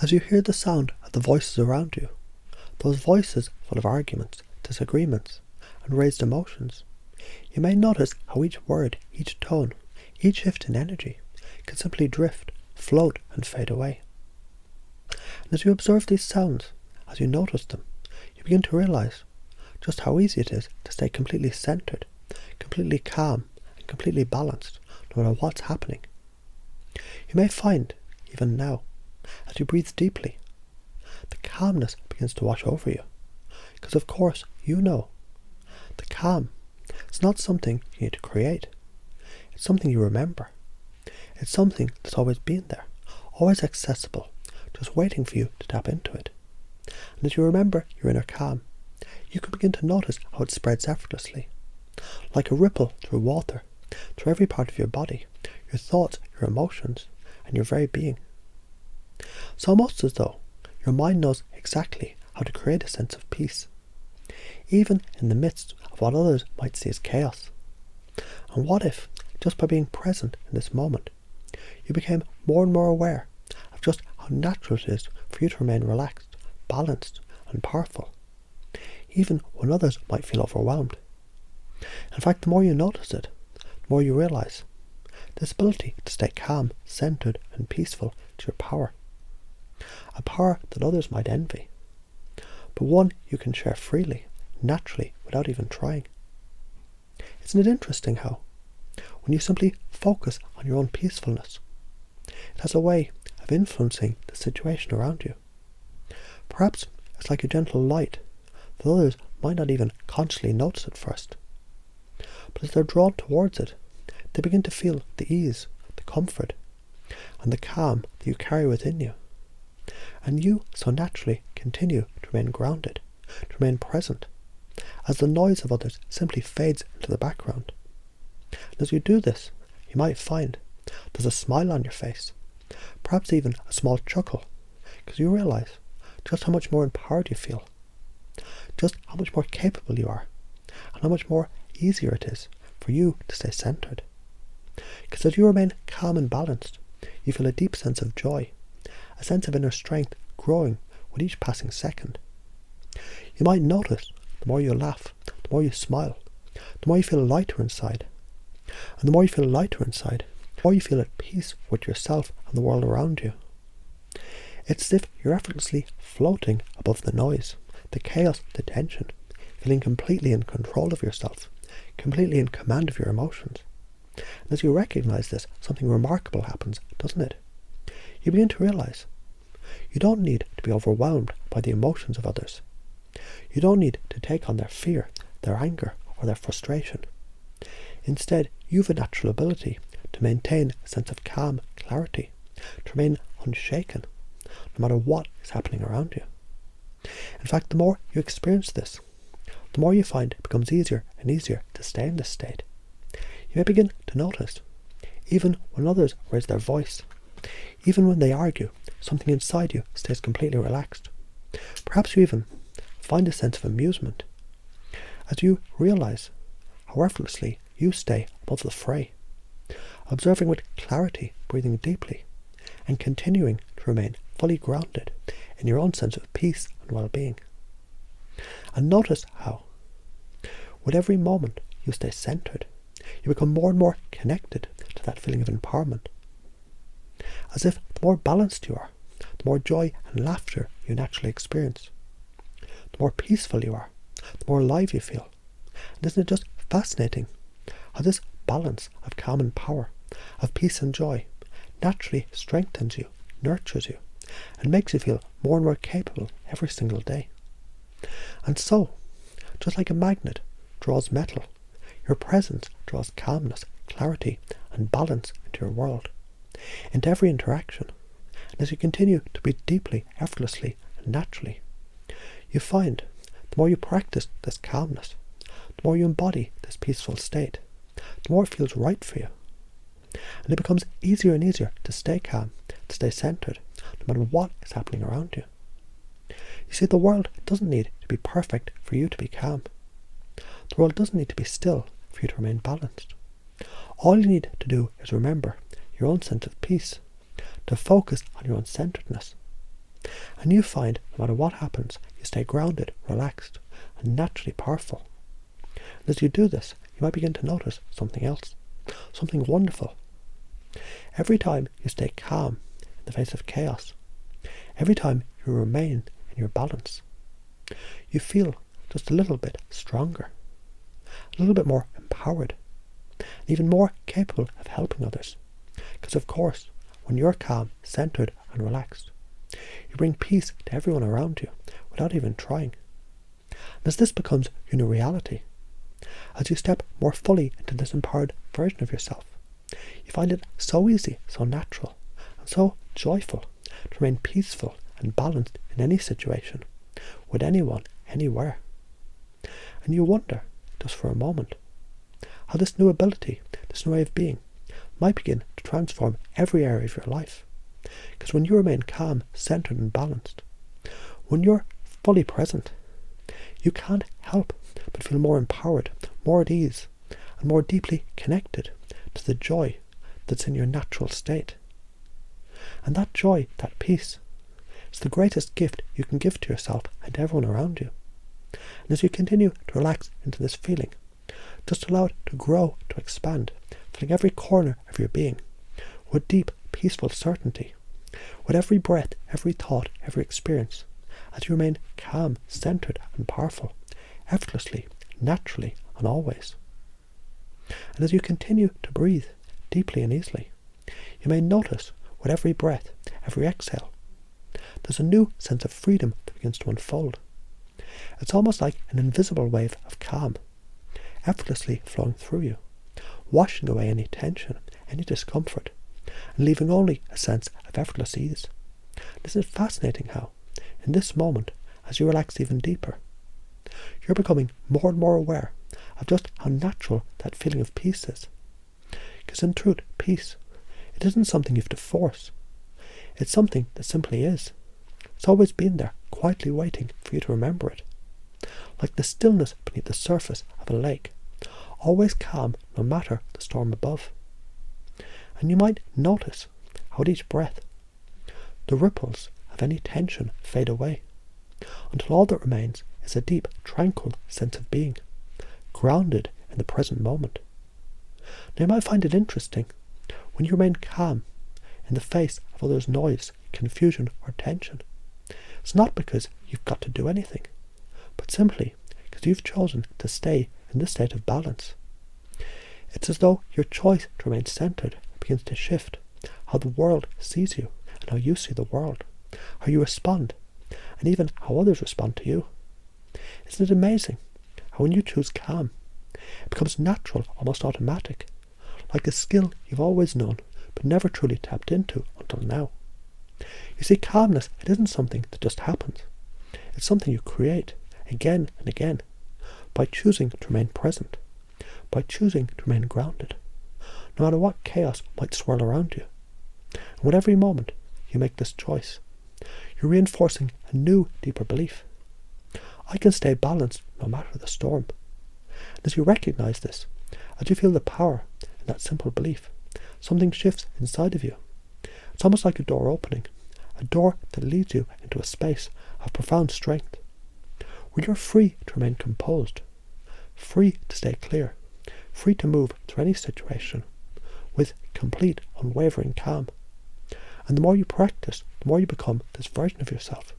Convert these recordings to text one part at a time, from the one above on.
As you hear the sound of the voices around you, those voices full of arguments, disagreements, and raised emotions, you may notice how each word, each tone, each shift in energy can simply drift, float, and fade away. And as you observe these sounds, as you notice them, you begin to realize just how easy it is to stay completely centered, completely calm, and completely balanced, no matter what's happening. You may find, even now, as you breathe deeply, the calmness begins to wash over you. Because of course, you know, the calm is not something you need to create. It's something you remember. It's something that's always been there, always accessible, just waiting for you to tap into it. And as you remember your inner calm, you can begin to notice how it spreads effortlessly, like a ripple through water, through every part of your body, your thoughts, your emotions, and your very being. It's almost as though your mind knows exactly how to create a sense of peace, even in the midst of what others might see as chaos. And what if, just by being present in this moment, you became more and more aware of just how natural it is for you to remain relaxed, balanced, and powerful, even when others might feel overwhelmed. In fact, the more you notice it, the more you realize this ability to stay calm, centered, and peaceful is your power. A power that others might envy, but one you can share freely, naturally, without even trying. Isn't it interesting how, when you simply focus on your own peacefulness, it has a way of influencing the situation around you? Perhaps it's like a gentle light that others might not even consciously notice at first. But as they're drawn towards it, they begin to feel the ease, the comfort, and the calm that you carry within you. And you so naturally continue to remain grounded, to remain present, as the noise of others simply fades into the background. And as you do this, you might find there's a smile on your face, perhaps even a small chuckle, because you realize just how much more empowered you feel, just how much more capable you are, and how much more easier it is for you to stay centered. Because as you remain calm and balanced, you feel a deep sense of joy, a sense of inner strength growing with each passing second. You might notice the more you laugh, the more you smile, the more you feel lighter inside. And the more you feel lighter inside, the more you feel at peace with yourself and the world around you. It's as if you're effortlessly floating above the noise, the chaos, the tension, feeling completely in control of yourself, completely in command of your emotions. And as you recognize this, something remarkable happens, doesn't it? You begin to realize you don't need to be overwhelmed by the emotions of others. You don't need to take on their fear, their anger, or their frustration. Instead, you have a natural ability to maintain a sense of calm, clarity, to remain unshaken, no matter what is happening around you. In fact, the more you experience this, the more you find it becomes easier and easier to stay in this state. You may begin to notice, even when others raise their voice, even when they argue, something inside you stays completely relaxed. Perhaps you even find a sense of amusement as you realize how effortlessly you stay above the fray, observing with clarity, breathing deeply, and continuing to remain fully grounded in your own sense of peace and well-being. And notice how, with every moment you stay centered, you become more and more connected to that feeling of empowerment. As if the more balanced you are, the more joy and laughter you naturally experience. The more peaceful you are, the more alive you feel. And isn't it just fascinating how this balance of calm and power, of peace and joy, naturally strengthens you, nurtures you, and makes you feel more and more capable every single day. And so, just like a magnet draws metal, your presence draws calmness, clarity, and balance into your world, into every interaction. And as you continue to breathe deeply, effortlessly, and naturally, you find the more you practice this calmness, the more you embody this peaceful state, the more it feels right for you. And it becomes easier and easier to stay calm, to stay centered, no matter what is happening around you. You see, the world doesn't need to be perfect for you to be calm. The world doesn't need to be still for you to remain balanced. All you need to do is remember your own sense of peace, to focus on your own centeredness. And you find, no matter what happens, you stay grounded, relaxed, and naturally powerful. And as you do this, you might begin to notice something else, something wonderful. Every time you stay calm in the face of chaos, every time you remain in your balance, you feel just a little bit stronger, a little bit more empowered, and even more capable of helping others. Because of course, when you're calm, centered, and relaxed, you bring peace to everyone around you without even trying. And as this becomes your new reality, as you step more fully into this empowered version of yourself, you find it so easy, so natural, and so joyful to remain peaceful and balanced in any situation, with anyone, anywhere. And you wonder, just for a moment, how this new ability, this new way of being, might begin to transform every area of your life. Because when you remain calm, centered, and balanced, when you're fully present, you can't help but feel more empowered, more at ease, and more deeply connected to the joy that's in your natural state. And that joy, that peace, is the greatest gift you can give to yourself and to everyone around you. And as you continue to relax into this feeling, just allow it to grow, to expand, filling every corner of your being with deep, peaceful certainty, with every breath, every thought, every experience, as you remain calm, centered, and powerful, effortlessly, naturally, and always. And as you continue to breathe deeply and easily, you may notice with every breath, every exhale, there's a new sense of freedom that begins to unfold. It's almost like an invisible wave of calm, effortlessly flowing through you, washing away any tension, any discomfort, and leaving only a sense of effortless ease. Isn't it fascinating how, in this moment, as you relax even deeper, you're becoming more and more aware of just how natural that feeling of peace is. Because in truth, peace, it isn't something you have to force. It's something that simply is. It's always been there, quietly waiting for you to remember it. Like the stillness beneath the surface of a lake, always calm no matter the storm above. And you might notice how at each breath, the ripples of any tension fade away, until all that remains is a deep, tranquil sense of being, grounded in the present moment. Now you might find it interesting, when you remain calm in the face of others' noise, confusion, or tension, it's not because you've got to do anything, but simply because you've chosen to stay in this state of balance. It's as though your choice to remain centered begins to shift how the world sees you and how you see the world, how you respond, and even how others respond to you. Isn't it amazing how when you choose calm, it becomes natural, almost automatic, like a skill you've always known but never truly tapped into until now. You see, calmness, it isn't something that just happens. It's something you create again and again by choosing to remain present, by choosing to remain grounded, no matter what chaos might swirl around you. And with every moment you make this choice, you're reinforcing a new, deeper belief. I can stay balanced no matter the storm. And as you recognize this, as you feel the power in that simple belief, something shifts inside of you. It's almost like a door opening, a door that leads you into a space of profound strength, where you're free to remain composed, free to stay clear, free to move through any situation with complete, unwavering calm. And the more you practice, the more you become this version of yourself,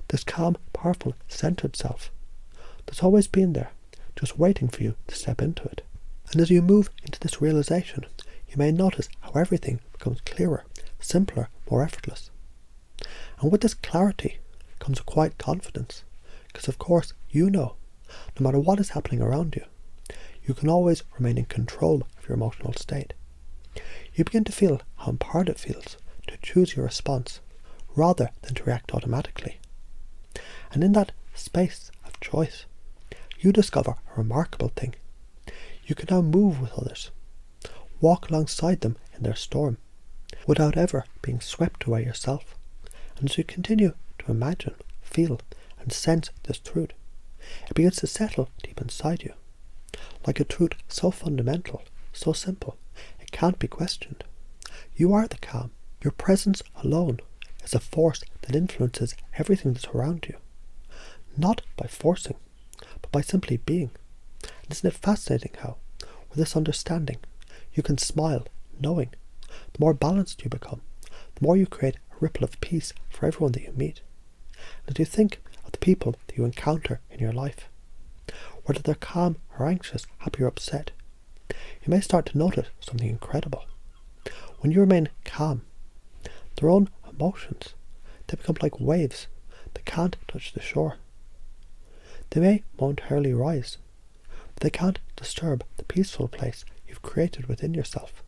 this calm, powerful, centered self that's always been there, just waiting for you to step into it. And as you move into this realization, you may notice how everything becomes clearer, simpler, more effortless. And with this clarity comes a quiet confidence, because of course you know, no matter what is happening around you, you can always remain in control of your emotional state. You begin to feel how empowered it feels to choose your response rather than to react automatically. And in that space of choice, you discover a remarkable thing. You can now move with others, walk alongside them in their storm, without ever being swept away yourself. And as you continue to imagine, feel, and sense this truth, it begins to settle deep inside you, like a truth so fundamental, so simple, it can't be questioned. You are the calm. Your presence alone is a force that influences everything that's around you. Not by forcing, but by simply being. And isn't it fascinating how, with this understanding, you can smile, knowing the more balanced you become, the more you create a ripple of peace for everyone that you meet. And as you think of the people that you encounter in your life, whether they're calm or anxious, happy or upset, you may start to notice something incredible. When you remain calm, their own emotions, they become like waves that can't touch the shore. They may momentarily rise, but they can't disturb the peaceful place you've created within yourself.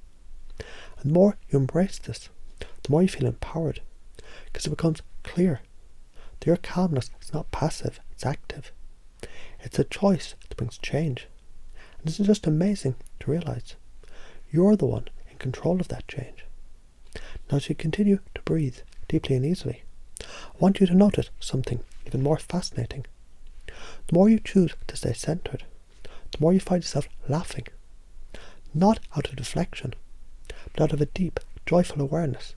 And the more you embrace this, the more you feel empowered, because it becomes clear that your calmness is not passive, it's active. It's a choice that brings change. And isn't it just amazing to realise you're the one in control of that change? Now, as you continue to breathe deeply and easily, I want you to notice something even more fascinating. The more you choose to stay centred, the more you find yourself laughing. Not out of deflection, but out of a deep, joyful awareness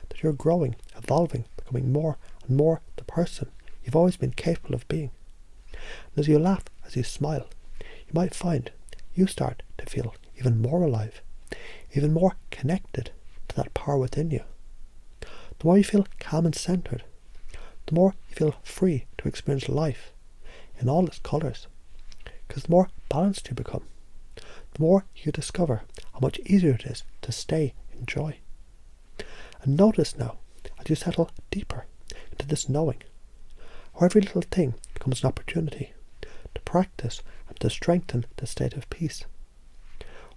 that you're growing, evolving, becoming more and more the person you've always been capable of being. And as you laugh, as you smile, you might find you start to feel even more alive, even more connected to that power within you. The more you feel calm and centred, the more you feel free to experience life in all its colours. Because the more balanced you become, the more you discover how much easier it is to stay in joy. And notice now, as you settle deeper into this knowing, how every little thing becomes an opportunity to practice and to strengthen the state of peace.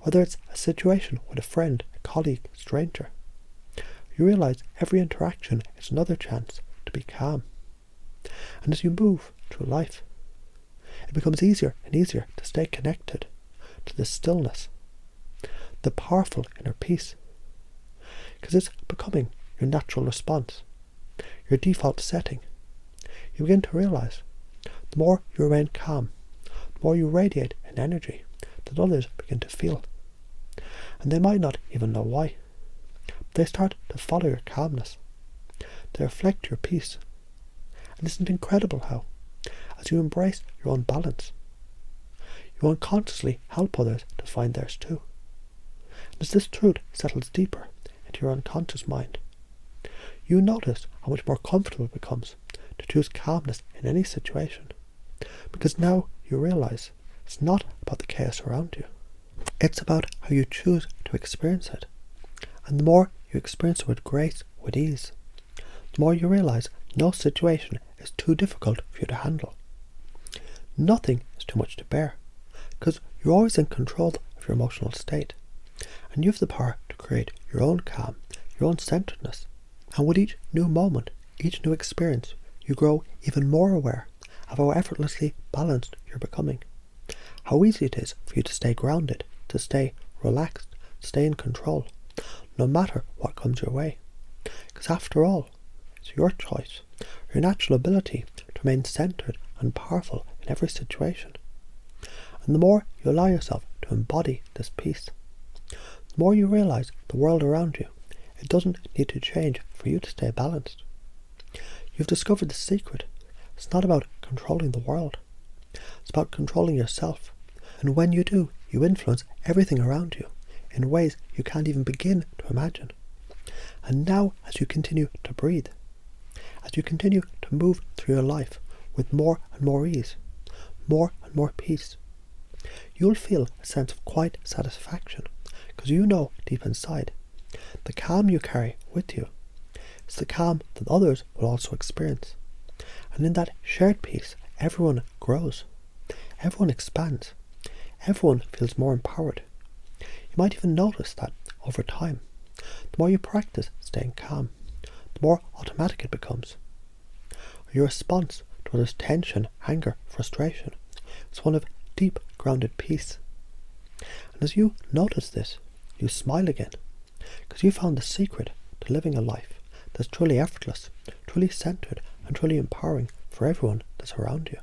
Whether it's a situation with a friend, a colleague, a stranger, you realise every interaction is another chance to be calm. And as you move through life, it becomes easier and easier to stay connected to the stillness, the powerful inner peace, because it's becoming your natural response, your default setting. You begin to realise the more you remain calm, the more you radiate an energy that others begin to feel. And they might not even know why. But they start to follow your calmness. They reflect your peace. And isn't it incredible how, as you embrace your own balance, you unconsciously help others to find theirs too. And as this truth settles deeper into your unconscious mind, you notice how much more comfortable it becomes to choose calmness in any situation. Because now you realise it's not about the chaos around you. It's about how you choose to experience it. And the more you experience it with grace, with ease, the more you realise no situation is too difficult for you to handle. Nothing is too much to bear, because you're always in control of your emotional state, and you have the power to create your own calm, your own centeredness. And with each new moment, each new experience, you grow even more aware of how effortlessly balanced you're becoming, how easy it is for you to stay grounded, to stay relaxed, to stay in control, no matter what comes your way. Because after all, it's your choice, your natural ability to remain centered and powerful in every situation. And the more you allow yourself to embody this peace, the more you realise the world around you, it doesn't need to change for you to stay balanced. You've discovered the secret. It's not about controlling the world. It's about controlling yourself. And when you do, you influence everything around you in ways you can't even begin to imagine. And now, as you continue to breathe, as you continue to move through your life with more and more ease, more and more peace, you'll feel a sense of quiet satisfaction, because you know deep inside the calm you carry with you is the calm that others will also experience. And in that shared peace, everyone grows, everyone expands, everyone feels more empowered. You might even notice that over time, the more you practice staying calm, the more automatic it becomes. Your response to others' tension, anger, frustration is one of deep, grounded peace. And as you notice this, you smile again, because you found the secret to living a life that's truly effortless, truly centered, and truly empowering for everyone that's around you.